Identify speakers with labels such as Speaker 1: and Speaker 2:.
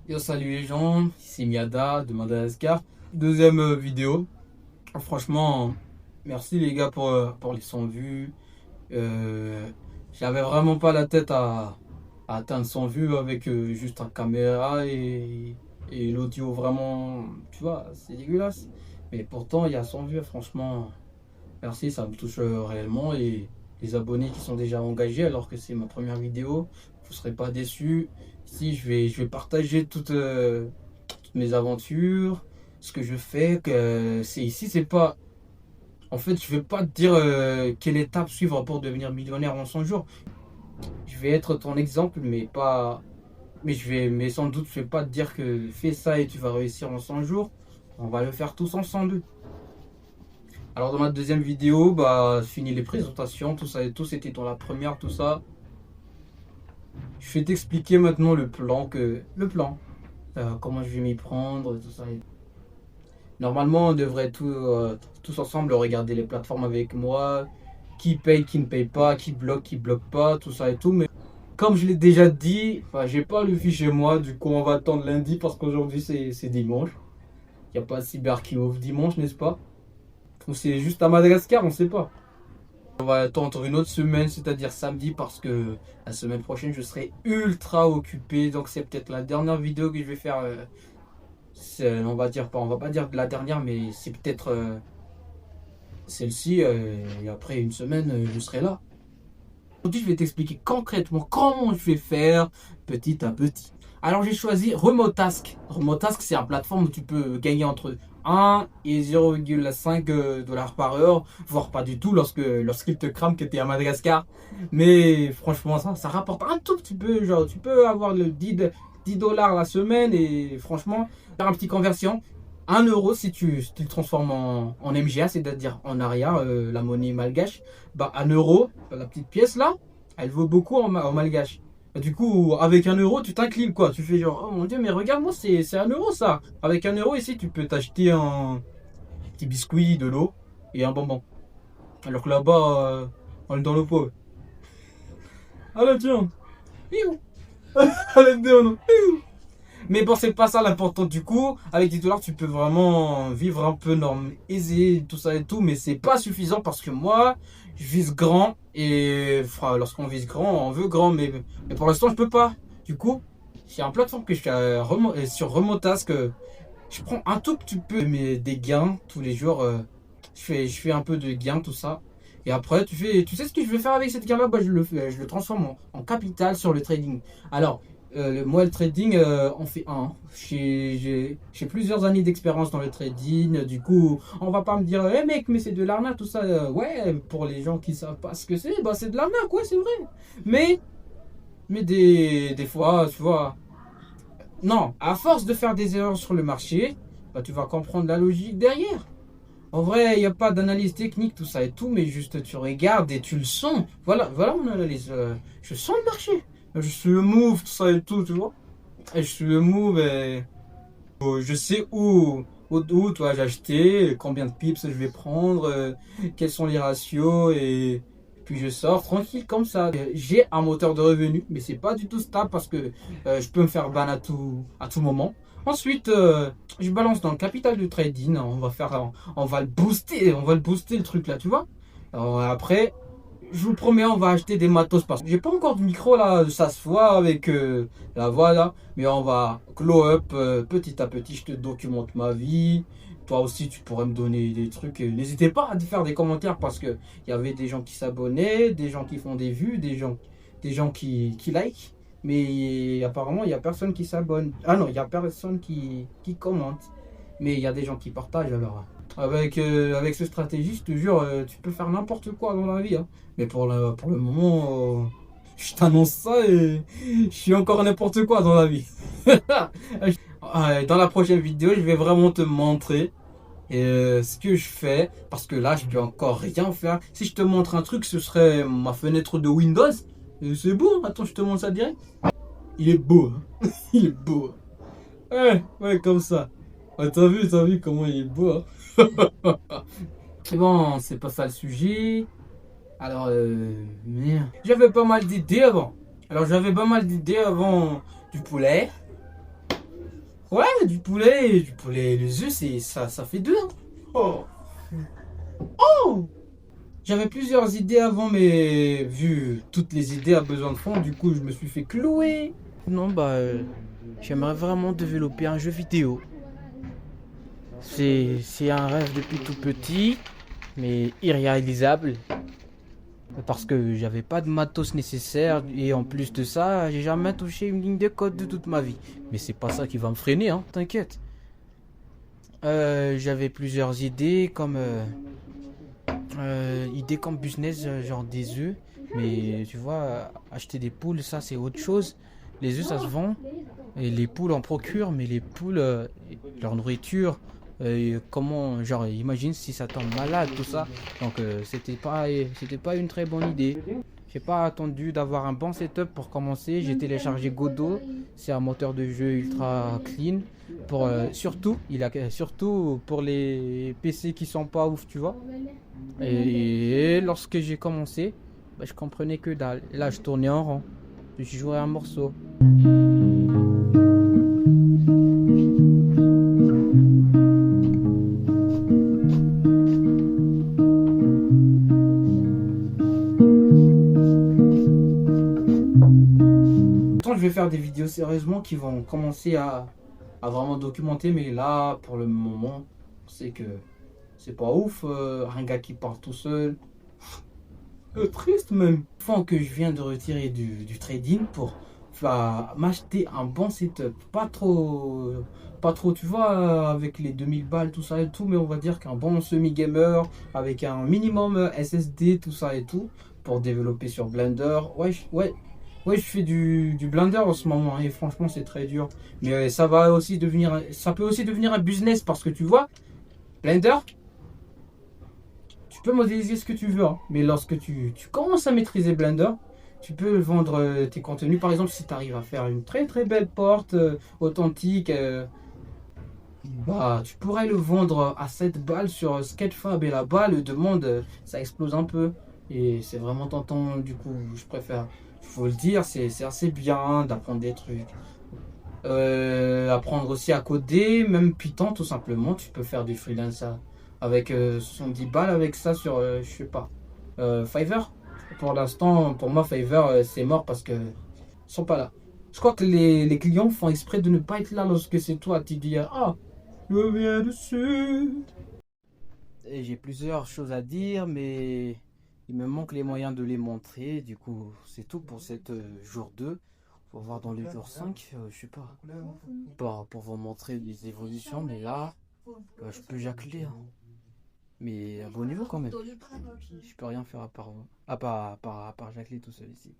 Speaker 1: Yo, salut les gens, c'est Miada de Madagascar. Deuxième vidéo. Franchement, merci les gars pour les 100 vues. J'avais vraiment pas la tête à atteindre 100 vues avec juste la caméra et l'audio vraiment, tu vois, c'est dégueulasse. Mais pourtant, il y a 100 vues, franchement, merci, ça me touche réellement. Et les abonnés qui sont déjà engagés alors que c'est ma première vidéo, vous serez pas déçus. Si je vais partager toutes mes aventures, ce que je fais, que c'est ici, c'est pas. En fait, je vais pas te dire quelle étape suivre pour devenir millionnaire en 100 jours. Je vais être ton exemple, mais pas. Mais sans doute, je vais pas te dire que fais ça et tu vas réussir en 100 jours. On va le faire tous ensemble. Alors dans ma deuxième vidéo, bah, fini les présentations, tout ça et tout, c'était dans la première, tout ça. Je vais t'expliquer maintenant le plan, comment je vais m'y prendre, tout ça. Normalement, on devrait tous ensemble regarder les plateformes avec moi, qui paye, qui ne paye pas, qui bloque pas, tout ça et tout. Mais comme je l'ai déjà dit, enfin, j'ai pas le fichier moi, du coup on va attendre lundi parce qu'aujourd'hui c'est dimanche. Il n'y a pas de cyber qui ouvre dimanche, n'est-ce pas? Ou c'est juste à Madagascar, on sait pas. On va attendre une autre semaine, c'est-à-dire samedi, parce que la semaine prochaine, je serai ultra occupé. Donc, c'est peut-être la dernière vidéo que je vais faire. On va pas dire de la dernière, mais c'est peut-être celle-ci. Et après une semaine, je serai là. Aujourd'hui, je vais t'expliquer concrètement comment je vais faire petit à petit. Alors, j'ai choisi Remotask. Remotask, c'est une plateforme où tu peux gagner entre 1 et 0,5 dollars par heure, voire pas du tout lorsqu'il te crame que tu es à Madagascar. Mais franchement, ça rapporte un tout petit peu. Genre, tu peux avoir le 10 dollars la semaine et franchement, faire un petit conversion. 1 euro si tu le transformes en MGA, c'est-à-dire en aria, la monnaie malgache. Bah, 1 euro, la petite pièce là, elle vaut beaucoup en malgache. Du coup, avec 1 euro, tu t'inclines quoi. Tu fais genre, oh mon dieu, mais regarde-moi, c'est 1 euro ça. Avec 1 euro ici, tu peux t'acheter un petit biscuit, de l'eau et un bonbon. Alors que là-bas, on est dans le pot. Allez, tiens. Piou. Allez, non. Mais bon, c'est pas ça l'important du coup. Avec 10 dollars, tu peux vraiment vivre un peu aisé, tout ça et tout. Mais c'est pas suffisant parce que moi, je vise grand. Et lorsqu'on vise grand, on veut grand. Mais pour l'instant, je peux pas. Du coup, c'est un plateforme que je suis sur Remotask. Je prends un tout petit peu des gains tous les jours. Je fais un peu de gains, tout ça. Et après, tu sais ce que je vais faire avec cette gain-là? Bah, je le transforme en capital sur le trading. Alors, moi, le trading, on fait un. J'ai plusieurs années d'expérience dans le trading. Du coup, on va pas me dire, eh mec, mais c'est de l'arnaque, tout ça. Ouais, pour les gens qui savent pas ce que c'est, bah c'est de l'arnaque, ouais, c'est vrai. Mais, mais des fois, tu vois, non, à force de faire des erreurs sur le marché, bah tu vas comprendre la logique derrière. En vrai, il n'y a pas d'analyse technique, tout ça et tout, mais juste tu regardes et tu le sens. Voilà mon analyse. Je sens le marché. Je suis le move, tout ça et tout, tu vois. Et je suis le move et je sais où toi j'ai acheté, combien de pips je vais prendre, quels sont les ratios et puis je sors tranquille comme ça. J'ai un moteur de revenu, mais c'est pas du tout stable parce que je peux me faire ban à tout moment. Ensuite, je balance dans le capital du trading. On va le booster le truc là, tu vois. Alors, après, je vous promets, on va acheter des matos parce que j'ai pas encore de micro là, ça se voit avec la voix là, mais on va glow up petit à petit. Je te documente ma vie. Toi aussi, tu pourrais me donner des trucs. N'hésitez pas à faire des commentaires parce que il y avait des gens qui s'abonnaient, des gens qui font des vues, des gens qui like. Mais apparemment, il n'y a personne qui s'abonne. Ah non, il n'y a personne qui commente. Mais il y a des gens qui partagent alors. Avec cette stratégie, je te jure, tu peux faire n'importe quoi dans la vie. Hein. Mais pour le moment, je t'annonce ça et je suis encore n'importe quoi dans la vie. Dans la prochaine vidéo, je vais vraiment te montrer ce que je fais. Parce que là, je peux encore rien faire. Si je te montre un truc, ce serait ma fenêtre de Windows. C'est beau, hein. Attends, je te montre ça direct. Il est beau, hein. Il est beau. Ouais, comme ça. Ah, t'as vu comment il est beau, hein. C'est bon, c'est pas ça le sujet. Alors, merde. J'avais pas mal d'idées avant. Alors, j'avais pas mal d'idées avant du poulet. Ouais, du poulet, les œufs, ça fait deux, hein. Oh. Oh. J'avais plusieurs idées avant, mais vu toutes les idées à besoin de fond, du coup, je me suis fait clouer.
Speaker 2: Non, j'aimerais vraiment développer un jeu vidéo. C'est un rêve depuis tout petit, mais irréalisable. Parce que j'avais pas de matos nécessaire et en plus de ça, j'ai jamais touché une ligne de code de toute ma vie. Mais c'est pas ça qui va me freiner, hein, t'inquiète. J'avais plusieurs idées idées comme business, genre des œufs. Mais tu vois, acheter des poules, ça c'est autre chose. Les œufs, ça se vend. Et les poules en procurent, mais les poules, leur nourriture, comment, genre, imagine si ça tombe malade, tout ça. Donc, c'était pas une très bonne idée. J'ai pas attendu d'avoir un bon setup pour commencer. J'ai téléchargé Godot. C'est un moteur de jeu ultra clean. Surtout pour les PC qui sont pas ouf, tu vois. Et lorsque j'ai commencé, je comprenais que dalle. Et là, je tournais en rond. Je jouais un morceau.
Speaker 1: Pourtant, je vais faire des vidéos sérieusement qui vont commencer à vraiment documenter, mais là, pour le moment, c'est que c'est pas ouf. Un gars qui part tout seul. Triste même. Fois que je viens de retirer du trading pour m'acheter un bon setup. Pas trop, tu vois, avec les 2000 balles, tout ça et tout, mais on va dire qu'un bon semi-gamer avec un minimum SSD, tout ça et tout, pour développer sur Blender. Ouais, ouais, je fais du Blender en ce moment, hein, et franchement, c'est très dur. Mais ça peut aussi devenir un business parce que tu vois, Blender, tu peux modéliser ce que tu veux, hein. Mais lorsque tu commences à maîtriser Blender, tu peux vendre tes contenus. Par exemple, si tu arrives à faire une très très belle porte authentique, tu pourrais le vendre à 7 balles sur Sketchfab. Et là-bas, le demande, ça explose un peu. Et c'est vraiment tentant. Du coup, je préfère, il faut le dire, c'est assez bien d'apprendre des trucs. Apprendre aussi à coder, même Python tout simplement. Tu peux faire du freelance avec 70 balles avec ça sur, je sais pas, Fiverr. Pour l'instant, pour moi, Fiverr, c'est mort parce que ils sont pas là. Je crois que les clients font exprès de ne pas être là lorsque c'est toi. Tu dis, ah, je viens dessus.
Speaker 2: Et j'ai plusieurs choses à dire, mais il me manque les moyens de les montrer. Du coup, c'est tout pour cette jour 2. On va voir dans le jour 5, je sais pas, pour vous montrer des évolutions. Mais là, je peux jacler, hein. Mais à bon niveau quand même. Je peux rien faire à part jacler tout seul ici.